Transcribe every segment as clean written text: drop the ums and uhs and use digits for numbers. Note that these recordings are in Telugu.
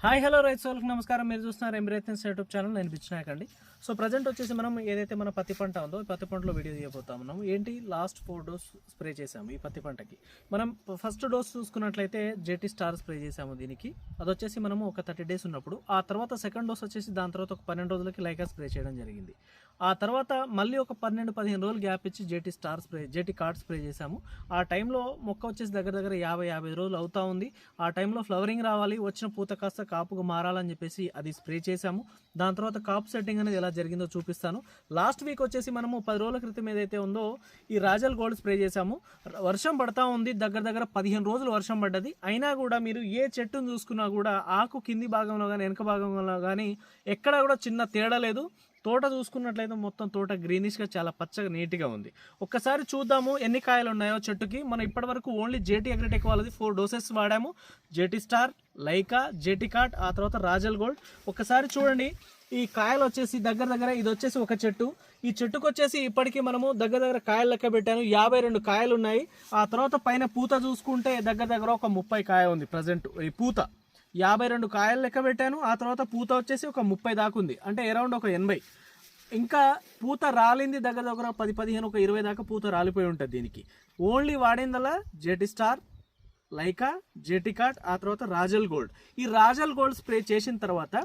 హాయ్ హలో రైతు సోదరులకు నమస్కారం. మీరు చూస్తున్నారు ఎంబ్రేతన్స్ యూట్యూబ్ ఛానల్. నేను పిచ్చినాకండి. సో ప్రజెంట్ వచ్చేసి మనం ఏదైతే మన పత్తి పంట ఉందో ఈ పత్తి పంటలో వీడియో తీయబోతా ఉన్నాము. ఏంటి లాస్ట్ 4 డోస్ స్ప్రే చేసాము ఈ పత్తి పంటకి. మనం ఫస్ట్ డోస్ చూసుకున్నట్లయితే జేటీ స్టార్ స్ప్రే చేసాము దీనికి. అది వచ్చేసి మనము ఒక 30 డేస్ ఉన్నప్పుడు. ఆ తర్వాత సెకండ్ డోస్ వచ్చేసి దాని తర్వాత ఒక 12 రోజులకి లైకా స్ప్రే చేయడం జరిగింది. ఆ తర్వాత మళ్ళీ ఒక 12-15 రోజులు గ్యాప్ ఇచ్చి జేటీ కార్డ్ స్ప్రే చేసాము. ఆ టైంలో మొక్క వచ్చేసి దగ్గర 50 రోజులు అవుతా ఉంది. ఆ టైంలో ఫ్లవరింగ్ రావాలి, వచ్చిన పూత కాస్త కాపుగా మారాలని చెప్పేసి అది స్ప్రే చేసాము. దాని తర్వాత కాపు సెట్టింగ్ అనేది ఎలా జరిగిందో చూపిస్తాను. లాస్ట్ వీక్ వచ్చేసి మనము 10 రోజుల క్రితం ఏదైతే ఉందో ఈ రాజల్ గోల్డ్ స్ప్రే చేసాము. వర్షం పడతా ఉంది, దగ్గర 15 రోజులు వర్షం పడ్డది. అయినా కూడా మీరు ఏ చెట్టును చూసుకున్నా కూడా ఆకు కింది భాగంలో కానీ వెనక భాగంలో కానీ ఎక్కడా కూడా చిన్న తేడా లేదు. తోట చూసుకున్నట్లయితే మొత్తం తోట గ్రీనిష్గా చాలా పచ్చగా నీట్గా ఉంది. ఒక్కసారి చూద్దాము ఎన్ని కాయలు ఉన్నాయో చెట్టుకి. మనం ఇప్పటివరకు ఓన్లీ జేటీ అగ్రిటెక్ వాళ్ళది 4 డోసెస్ వాడాము. జేటీ స్టార్, లైకా, జేటీ కార్డ్, ఆ తర్వాత రాజల్ గోల్డ్. ఒక్కసారి చూడండి, ఈ కాయలు వచ్చేసి దగ్గర ఇది వచ్చేసి ఒక చెట్టు. ఈ చెట్టుకు వచ్చేసి ఇప్పటికీ మనము దగ్గర కాయలు లెక్క పెట్టాను, 52 కాయలు ఉన్నాయి. ఆ తర్వాత పైన పూత చూసుకుంటే దగ్గర ఒక 30 కాయ ఉంది ప్రజెంట్. ఈ పూత 52 కాయలు లెక్క పెట్టాను. ఆ తర్వాత పూత వచ్చేసి ఒక 30 దాకా ఉంది, అంటే అరౌండ్ ఒక 80. ఇంకా పూత రాలింది దగ్గర 10-15 ఒక 20 దాకా పూత రాలిపోయి ఉంటుంది దీనికి. ఓన్లీ వాడిందల్లా జేటీ స్టార్, లైకా, జేటీ కార్డ్, ఆ తర్వాత రాజల్ గోల్డ్. ఈ రాజల్ గోల్డ్ స్ప్రే చేసిన తర్వాత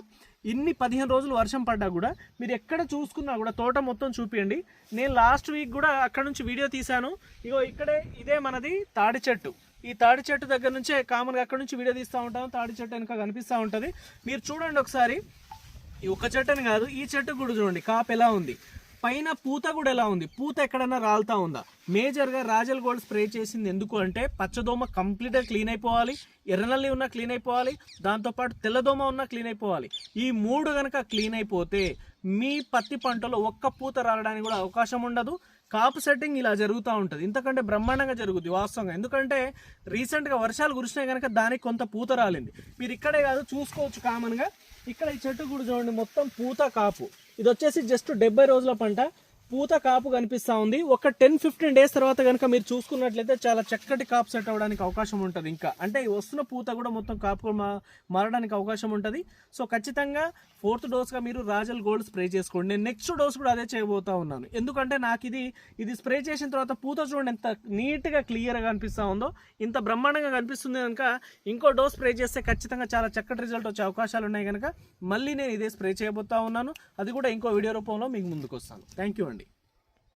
ఇన్ని 15 రోజులు వర్షం పడ్డా కూడా మీరు ఎక్కడ చూసుకున్నా కూడా తోట మొత్తం చూపియండి. నేను లాస్ట్ వీక్ కూడా అక్కడ నుంచి వీడియో తీశాను. ఇగో ఇక్కడే ఇదే మనది తాడి చెట్టు. ఈ తాడి చెట్టు దగ్గర నుంచే కామన్గా అక్కడ నుంచి వీడియో తీస్తూ ఉంటాం. తాడి చెట్టు వెనక కనిపిస్తూ ఉంటుంది. మీరు చూడండి ఒకసారి, ఈ ఒక్క చెట్టుని కాదు ఈ చెట్టు కూడా చూడండి కాపు ఎలా ఉంది, పైన పూత కూడా ఎలా ఉంది, పూత ఎక్కడన్నా రాలుతా ఉందా. మేజర్గా రాజల్ గోల్డ్ స్ప్రే చేసింది ఎందుకు అంటే పచ్చదోమ కంప్లీట్గా క్లీన్ అయిపోవాలి, ఎర్రనల్లి ఉన్నా క్లీన్ అయిపోవాలి, దాంతోపాటు తెల్లదోమ ఉన్నా క్లీన్ అయిపోవాలి. ఈ 3 కనుక క్లీన్ అయిపోతే మీ పత్తి పంటలో ఒక్క పూత రాలడానికి కూడా అవకాశం ఉండదు. కాపు సెట్టింగ్ ఇలా జరుగుతూ ఉంటుంది, ఇంతకంటే బ్రహ్మాండంగా జరుగుద్ది వాస్తవంగా. ఎందుకంటే రీసెంట్గా వర్షాలు కురిసినాయి కనుక దానికి కొంత పూత రాలింది. మీరు ఇక్కడే కాదు చూసుకోవచ్చు కామన్గా. ఇక్కడ ఈ చెట్టు కూడా చూడండి, మొత్తం పూత కాపు. ఇది వచ్చేసి జస్ట్ 70 రోజుల పంట. పూత కాపు కనిపిస్తూ ఉంది. ఒక 10-15 డేస్ తర్వాత కనుక మీరు చూసుకున్నట్లయితే చాలా చక్కటి కాపు సెట్ అవ్వడానికి అవకాశం ఉంటుంది. ఇంకా అంటే వస్తున్న పూత కూడా మొత్తం కాపు మారడానికి అవకాశం ఉంటుంది. సో ఖచ్చితంగా 4th డోస్గా మీరు రాజల్ గోల్డ్ స్ప్రే చేసుకోండి. నేను నెక్స్ట్ డోస్ కూడా అదే చేయబోతా ఉన్నాను. ఎందుకంటే నాకు ఇది స్ప్రే చేసిన తర్వాత పూత చూడండి ఎంత నీట్గా క్లియర్గా కనిపిస్తూ ఉందో, ఇంత బ్రహ్మాండంగా కనిపిస్తుంది కనుక ఇంకో డోస్ స్ప్రే చేస్తే ఖచ్చితంగా చాలా చక్కటి రిజల్ట్ వచ్చే అవకాశాలు ఉన్నాయి కనుక మళ్ళీ నేను ఇదే స్ప్రే చేయబోతా ఉన్నాను. అది కూడా ఇంకో వీడియో రూపంలో మీకు ముందుకు వస్తాను. థ్యాంక్ యూ అండి.